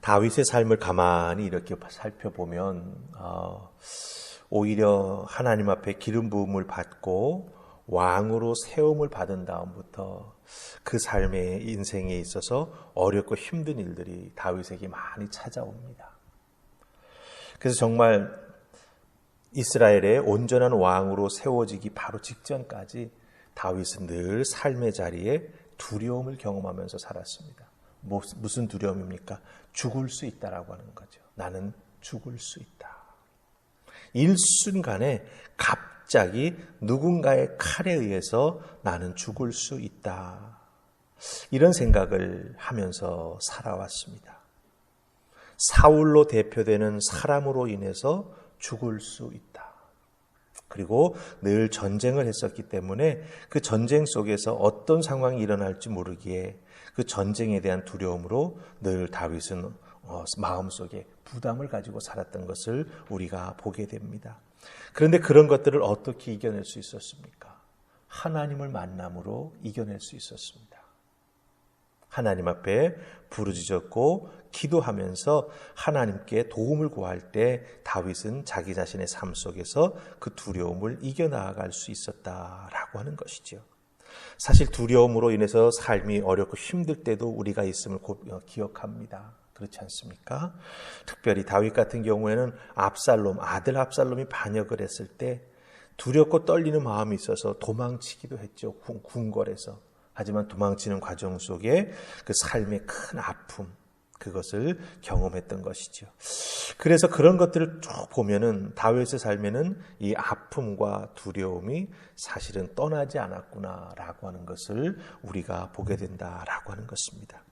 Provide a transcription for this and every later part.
다윗의 삶을 가만히 이렇게 살펴보면 오히려 하나님 앞에 기름 부음을 받고 왕으로 세움을 받은 다음부터 그 삶의 인생에 있어서 어렵고 힘든 일들이 다윗에게 많이 찾아옵니다. 그래서 정말 이스라엘의 온전한 왕으로 세워지기 바로 직전까지 다윗은 늘 삶의 자리에 두려움을 경험하면서 살았습니다. 무슨 두려움입니까? 죽을 수 있다라고 하는 거죠. 나는 죽을 수 있다. 일순간에 갑자기 누군가의 칼에 의해서 나는 죽을 수 있다. 이런 생각을 하면서 살아왔습니다. 사울로 대표되는 사람으로 인해서 죽을 수 있다. 그리고 늘 전쟁을 했었기 때문에 그 전쟁 속에서 어떤 상황이 일어날지 모르기에 그 전쟁에 대한 두려움으로 늘 다윗은 마음속에 부담을 가지고 살았던 것을 우리가 보게 됩니다. 그런데 그런 것들을 어떻게 이겨낼 수 있었습니까? 하나님을 만남으로 이겨낼 수 있었습니다. 하나님 앞에 부르짖었고 기도하면서 하나님께 도움을 구할 때 다윗은 자기 자신의 삶 속에서 그 두려움을 이겨나갈 수 있었다라고 하는 것이죠. 사실 두려움으로 인해서 삶이 어렵고 힘들 때도 우리가 있음을 기억합니다. 그렇지 않습니까? 특별히 다윗 같은 경우에는 아들 압살롬이 반역을 했을 때 두렵고 떨리는 마음이 있어서 도망치기도 했죠. 궁궐에서. 하지만 도망치는 과정 속에 그 삶의 큰 아픔, 그것을 경험했던 것이죠. 그래서 그런 것들을 쭉 보면은 다윗의 삶에는 이 아픔과 두려움이 사실은 떠나지 않았구나라고 하는 것을 우리가 보게 된다라고 하는 것입니다.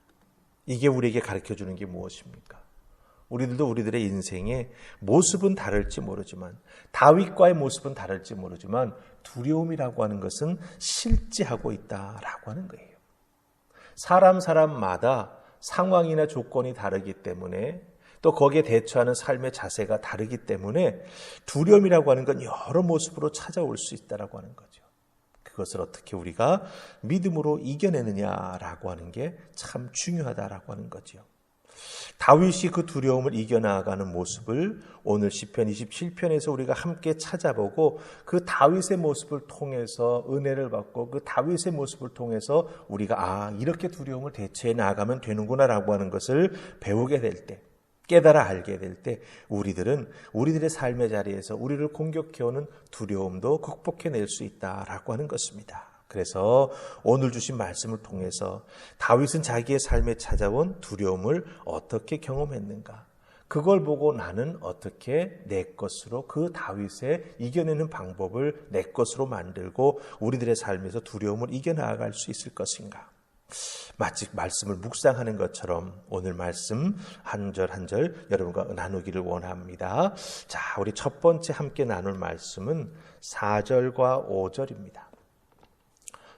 이게 우리에게 가르쳐주는 게 무엇입니까? 우리들도 우리들의 인생의 모습은 다를지 모르지만 다윗과의 모습은 다를지 모르지만 두려움이라고 하는 것은 실제하고 있다라고 하는 거예요. 사람마다 상황이나 조건이 다르기 때문에 또 거기에 대처하는 삶의 자세가 다르기 때문에 두려움이라고 하는 건 여러 모습으로 찾아올 수 있다라고 하는 거죠. 그것을 어떻게 우리가 믿음으로 이겨내느냐라고 하는 게 참 중요하다라고 하는 거죠. 다윗이 그 두려움을 이겨나가는 모습을 오늘 시편 27편에서 우리가 함께 찾아보고 그 다윗의 모습을 통해서 은혜를 받고 그 다윗의 모습을 통해서 우리가 이렇게 두려움을 대처해 나가면 되는구나라고 하는 것을 배우게 될 때, 깨달아 알게 될 때 우리들은 우리들의 삶의 자리에서 우리를 공격해오는 두려움도 극복해낼 수 있다라고 하는 것입니다. 그래서 오늘 주신 말씀을 통해서 다윗은 자기의 삶에 찾아온 두려움을 어떻게 경험했는가? 그걸 보고 나는 어떻게 내 것으로 그 다윗의 이겨내는 방법을 내 것으로 만들고 우리들의 삶에서 두려움을 이겨나갈 수 있을 것인가? 마치 말씀을 묵상하는 것처럼 오늘 말씀 한 절 한 절 여러분과 나누기를 원합니다. 자, 우리 첫 번째 함께 나눌 말씀은 4절과 5절입니다.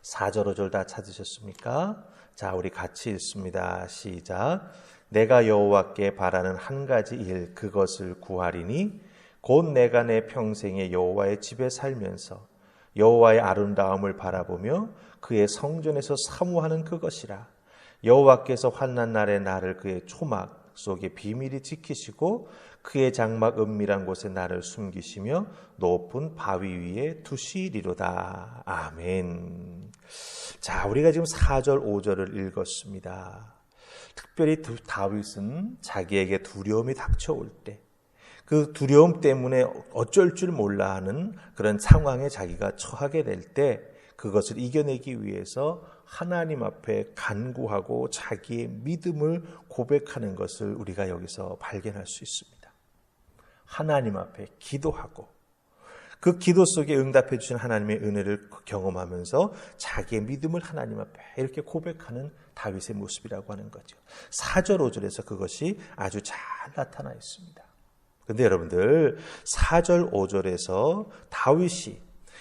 4절 5절 다 찾으셨습니까? 자, 우리 같이 읽습니다. 시작. 내가 여호와께 바라는 한 가지 일 그것을 구하리니 곧 내가 내 평생에 여호와의 집에 살면서 여호와의 아름다움을 바라보며 그의 성전에서 사모하는 그것이라. 여호와께서 환난 날에 나를 그의 초막 속에 비밀히 지키시고 그의 장막 은밀한 곳에 나를 숨기시며 높은 바위 위에 두시리로다. 아멘. 자, 우리가 지금 4절 5절을 읽었습니다. 특별히 다윗은 자기에게 두려움이 닥쳐올 때 그 두려움 때문에 어쩔 줄 몰라 하는 그런 상황에 자기가 처하게 될 때 그것을 이겨내기 위해서 하나님 앞에 간구하고 자기의 믿음을 고백하는 것을 우리가 여기서 발견할 수 있습니다. 하나님 앞에 기도하고 그 기도 속에 응답해 주신 하나님의 은혜를 경험하면서 자기의 믿음을 하나님 앞에 이렇게 고백하는 다윗의 모습이라고 하는 거죠. 4절 5절에서 그것이 아주 잘 나타나 있습니다. 그런데 여러분들 4절 5절에서 다윗이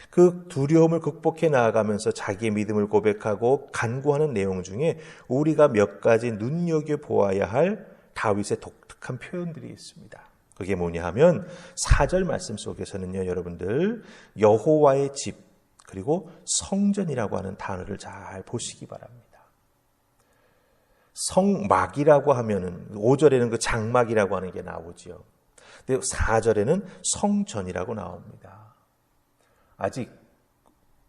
그 두려움을 극복해 나아가면서 자기의 믿음을 고백하고 간구하는 내용 중에 우리가 몇 가지 눈여겨보아야 할 다윗의 독특한 표현들이 있습니다. 그게 뭐냐 하면 4절 말씀 속에서는요, 여러분들 여호와의 집 그리고 성전이라고 하는 단어를 잘 보시기 바랍니다. 성막이라고 하면은 5절에는 그 장막이라고 하는 게 나오지요. 근데 4절에는 성전이라고 나옵니다. 아직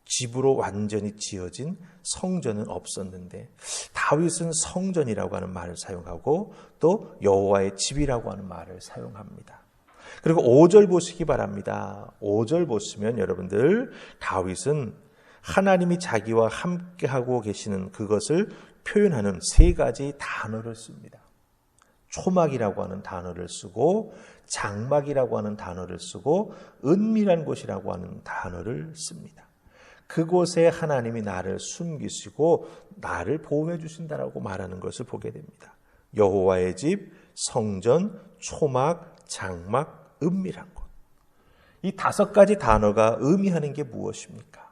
집으로 완전히 지어진 성전은 없었는데 다윗은 성전이라고 하는 말을 사용하고 또 여호와의 집이라고 하는 말을 사용합니다. 그리고 5절 보시기 바랍니다. 5절 보시면 여러분들 다윗은 하나님이 자기와 함께하고 계시는 그것을 표현하는 세 가지 단어를 씁니다. 초막이라고 하는 단어를 쓰고 장막이라고 하는 단어를 쓰고 은밀한 곳이라고 하는 단어를 씁니다. 그곳에 하나님이 나를 숨기시고 나를 보호해 주신다라고 말하는 것을 보게 됩니다. 여호와의 집, 성전, 초막, 장막, 은밀한 곳. 이 5가지 단어가 의미하는 게 무엇입니까?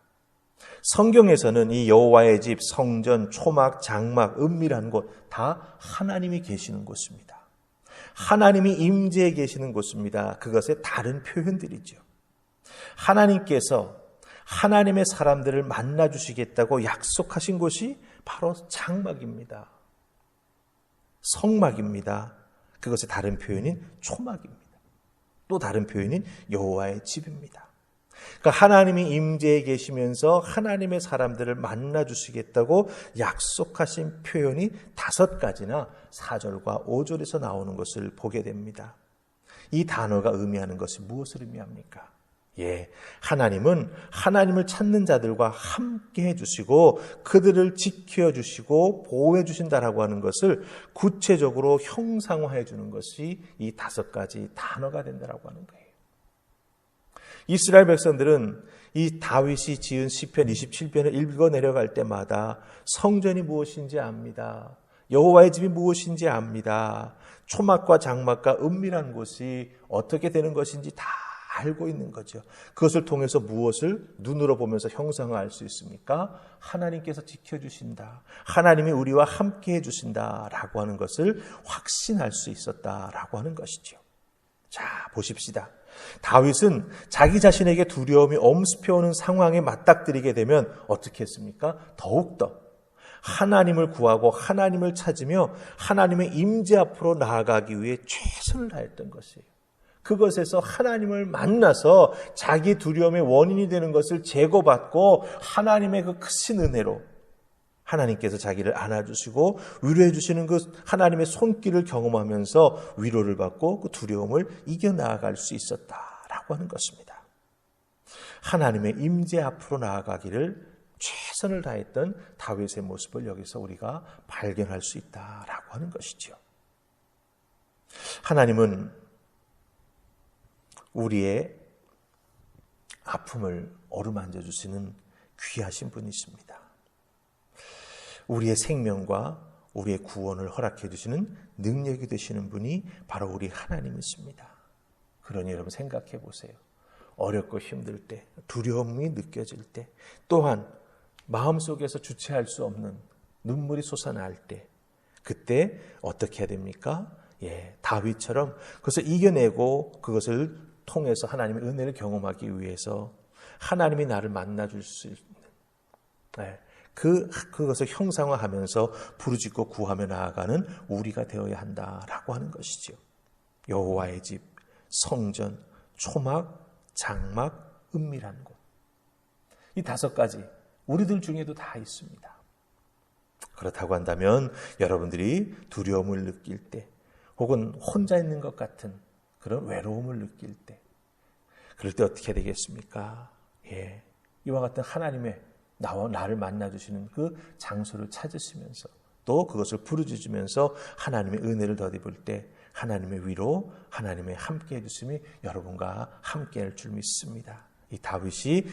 성경에서는 이 여호와의 집, 성전, 초막, 장막, 은밀한 곳 다 하나님이 계시는 곳입니다. 하나님이 임재해 계시는 곳입니다. 그것의 다른 표현들이죠. 하나님께서 하나님의 사람들을 만나주시겠다고 약속하신 곳이 바로 장막입니다. 성막입니다. 그것의 다른 표현인 초막입니다. 또 다른 표현인 여호와의 집입니다. 그러니까 하나님이 임재해 계시면서 하나님의 사람들을 만나주시겠다고 약속하신 표현이 5가지나 4절과 5절에서 나오는 것을 보게 됩니다. 이 단어가 의미하는 것이 무엇을 의미합니까? 하나님은 하나님을 찾는 자들과 함께 해주시고 그들을 지켜주시고 보호해주신다라고 하는 것을 구체적으로 형상화해 주는 것이 이 5가지 단어가 된다라고 하는 거예요. 이스라엘 백성들은 이 다윗이 지은 시편 27편을 읽어 내려갈 때마다 성전이 무엇인지 압니다. 여호와의 집이 무엇인지 압니다. 초막과 장막과 은밀한 곳이 어떻게 되는 것인지 다 알고 있는 거죠. 그것을 통해서 무엇을 눈으로 보면서 형상화할 수 있습니까? 하나님께서 지켜주신다. 하나님이 우리와 함께 해주신다라고 하는 것을 확신할 수 있었다라고 하는 것이죠. 자, 보십시다. 다윗은 자기 자신에게 두려움이 엄습해오는 상황에 맞닥뜨리게 되면 어떻게 했습니까? 더욱더 하나님을 구하고 하나님을 찾으며 하나님의 임재 앞으로 나아가기 위해 최선을 다했던 것이에요. 그것에서 하나님을 만나서 자기 두려움의 원인이 되는 것을 제거받고 하나님의 그 크신 은혜로 하나님께서 자기를 안아주시고 위로해 주시는 그 하나님의 손길을 경험하면서 위로를 받고 그 두려움을 이겨나아갈 수 있었다라고 하는 것입니다. 하나님의 임재 앞으로 나아가기를 최선을 다했던 다윗의 모습을 여기서 우리가 발견할 수 있다라고 하는 것이죠. 하나님은 우리의 아픔을 어루만져 주시는 귀하신 분이십니다. 우리의 생명과 우리의 구원을 허락해 주시는 능력이 되시는 분이 바로 우리 하나님이십니다. 그러니 여러분 생각해 보세요. 어렵고 힘들 때, 두려움이 느껴질 때, 또한 마음속에서 주체할 수 없는 눈물이 솟아날 때, 그때 어떻게 해야 됩니까? 다윗처럼 그것을 이겨내고 그것을 통해서 하나님의 은혜를 경험하기 위해서 하나님이 나를 만나줄 수 있는 그것을 형상화하면서 부르짖고 구하며 나아가는 우리가 되어야 한다라고 하는 것이죠. 여호와의 집, 성전, 초막, 장막, 은밀한 곳. 이 5가지 우리들 중에도 다 있습니다. 그렇다고 한다면 여러분들이 두려움을 느낄 때 혹은 혼자 있는 것 같은 그런 외로움을 느낄 때 그럴 때 어떻게 되겠습니까? 이와 같은 하나님의 나를 만나주시는 그 장소를 찾으시면서 또 그것을 부르짖으면서 하나님의 은혜를 덧입을 때 하나님의 위로, 하나님의 함께 해주심이 여러분과 함께 할 줄 믿습니다. 이 다윗이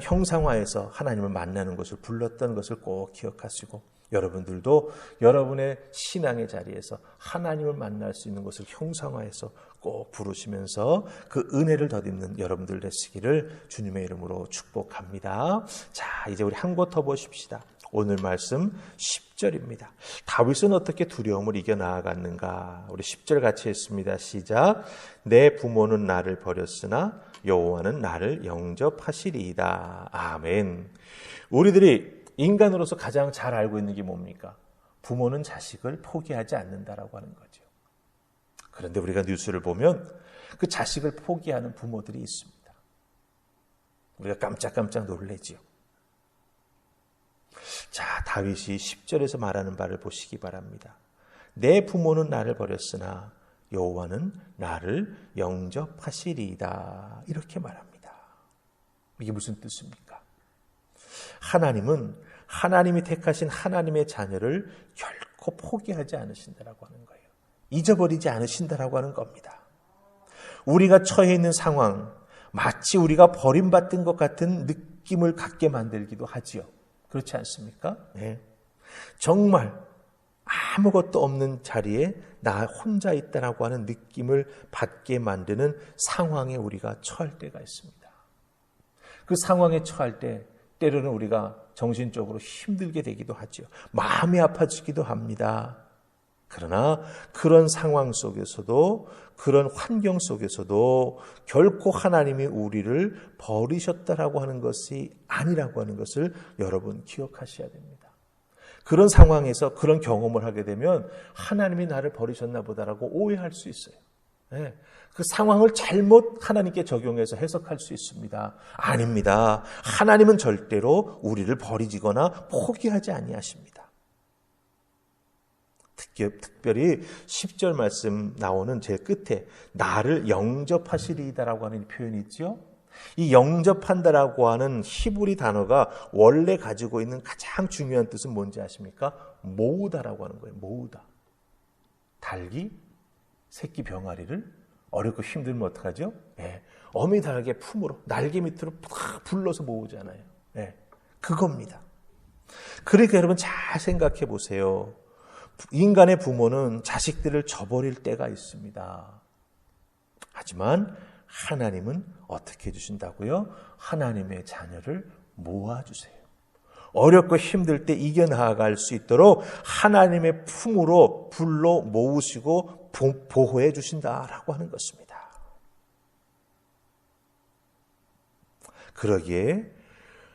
형상화해서 하나님을 만나는 것을 불렀던 것을 꼭 기억하시고 여러분들도 여러분의 신앙의 자리에서 하나님을 만날 수 있는 것을 형상화해서 꼭 부르시면서 그 은혜를 덧입는 여러분들 되시기를 주님의 이름으로 축복합니다. 자, 이제 우리 한 곳 더 보십시다. 오늘 말씀 10절입니다. 다윗은 어떻게 두려움을 이겨나아갔는가? 우리 10절 같이 했습니다. 시작. 내 부모는 나를 버렸으나 여호와는 나를 영접하시리이다. 아멘. 우리들이 인간으로서 가장 잘 알고 있는 게 뭡니까? 부모는 자식을 포기하지 않는다라고 하는 거죠. 그런데 우리가 뉴스를 보면 그 자식을 포기하는 부모들이 있습니다. 우리가 깜짝깜짝 놀라지요. 자, 다윗이 10절에서 말하는 바를 보시기 바랍니다. 내 부모는 나를 버렸으나 여호와는 나를 영접하시리이다. 이렇게 말합니다. 이게 무슨 뜻입니까? 하나님은 하나님이 택하신 하나님의 자녀를 결코 포기하지 않으신다라고 하는 거예요. 잊어버리지 않으신다라고 하는 겁니다. 우리가 처해 있는 상황, 마치 우리가 버림받은 것 같은 느낌을 갖게 만들기도 하지요. 그렇지 않습니까? 네. 정말 아무것도 없는 자리에 나 혼자 있다라고 하는 느낌을 받게 만드는 상황에 우리가 처할 때가 있습니다. 그 상황에 처할 때 때로는 우리가 정신적으로 힘들게 되기도 하죠. 마음이 아파지기도 합니다. 그러나 그런 상황 속에서도, 그런 환경 속에서도 결코 하나님이 우리를 버리셨다라고 하는 것이 아니라고 하는 것을 여러분 기억하셔야 됩니다. 그런 상황에서 그런 경험을 하게 되면 하나님이 나를 버리셨나 보다라고 오해할 수 있어요. 네. 그 상황을 잘못 하나님께 적용해서 해석할 수 있습니다. 아닙니다. 하나님은 절대로 우리를 버리거나 포기하지 아니하십니다. 특별히 10절 말씀 나오는 제일 끝에 나를 영접하시리이다라고 하는 표현이 있죠. 이 영접한다라고 하는 히브리 단어가 원래 가지고 있는 가장 중요한 뜻은 뭔지 아십니까? 모으다라고 하는 거예요. 모으다. 닭이 새끼 병아리를 어렵고 힘들면 어떡하죠? 네. 어미 닭의 품으로 날개 밑으로 팍 불러서 모으잖아요. 네. 그겁니다. 그러니까 여러분 잘 생각해 보세요. 인간의 부모는 자식들을 저버릴 때가 있습니다. 하지만 하나님은 어떻게 해주신다고요? 하나님의 자녀를 모아주세요. 어렵고 힘들 때 이겨나갈 수 있도록 하나님의 품으로 불러 모으시고 보호해 주신다라고 하는 것입니다. 그러기에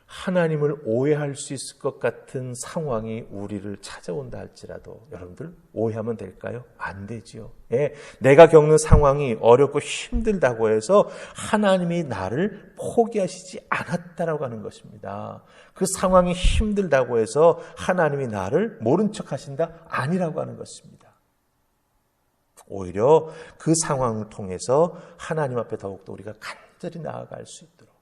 하나님을 오해할 수 있을 것 같은 상황이 우리를 찾아온다 할지라도 여러분들 오해하면 될까요? 안 되지요. 예, 내가 겪는 상황이 어렵고 힘들다고 해서 하나님이 나를 포기하시지 않았다라고 하는 것입니다. 그 상황이 힘들다고 해서 하나님이 나를 모른 척 하신다? 아니라고 하는 것입니다. 오히려 그 상황을 통해서 하나님 앞에 더욱더 우리가 간절히 나아갈 수 있도록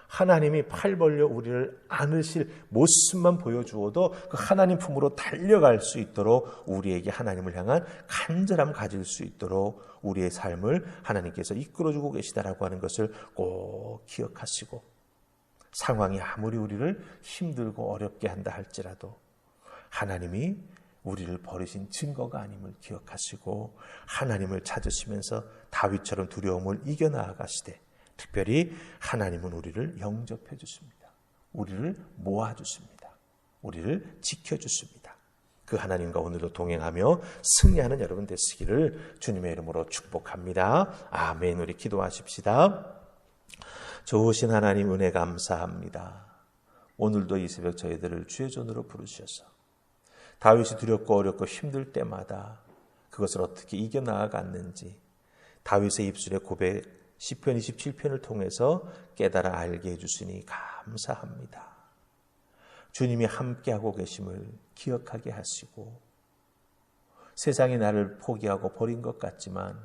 하나님이 팔 벌려 우리를 안으실 모습만 보여주어도 그 하나님 품으로 달려갈 수 있도록 우리에게 하나님을 향한 간절함 가질 수 있도록 우리의 삶을 하나님께서 이끌어주고 계시다라고 하는 것을 꼭 기억하시고 상황이 아무리 우리를 힘들고 어렵게 한다 할지라도 하나님이 우리를 버리신 증거가 아님을 기억하시고 하나님을 찾으시면서 다윗처럼 두려움을 이겨나가시되 특별히 하나님은 우리를 영접해 주십니다. 우리를 모아 주십니다. 우리를 지켜 주십니다. 그 하나님과 오늘도 동행하며 승리하는 여러분 되시기를 주님의 이름으로 축복합니다. 아멘. 우리 기도하십시다. 좋으신 하나님 은혜 감사합니다. 오늘도 이 새벽 저희들을 주의 전으로 부르셔서 다윗이 두렵고 어렵고 힘들 때마다 그것을 어떻게 이겨나아갔는지 다윗의 입술의 고백 시편 27편을 통해서 깨달아 알게 해주시니 감사합니다. 주님이 함께하고 계심을 기억하게 하시고 세상이 나를 포기하고 버린 것 같지만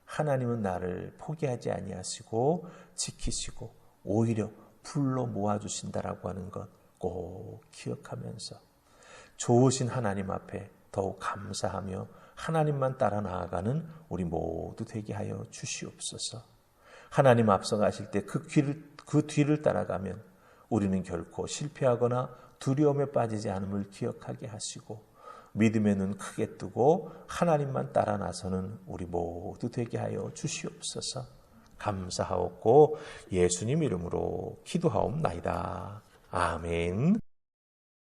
하나님은 나를 포기하지 아니하시고 지키시고 오히려 불러 모아주신다라고 하는 것 꼭 기억하면서 좋으신 하나님 앞에 더욱 감사하며 하나님만 따라 나아가는 우리 모두 되게 하여 주시옵소서. 하나님 앞서가실 때 그 뒤를 따라가면 우리는 결코 실패하거나 두려움에 빠지지 않음을 기억하게 하시고 믿음의 눈 크게 뜨고 하나님만 따라 나서는 우리 모두 되게 하여 주시옵소서. 감사하옵고 예수님 이름으로 기도하옵나이다. 아멘.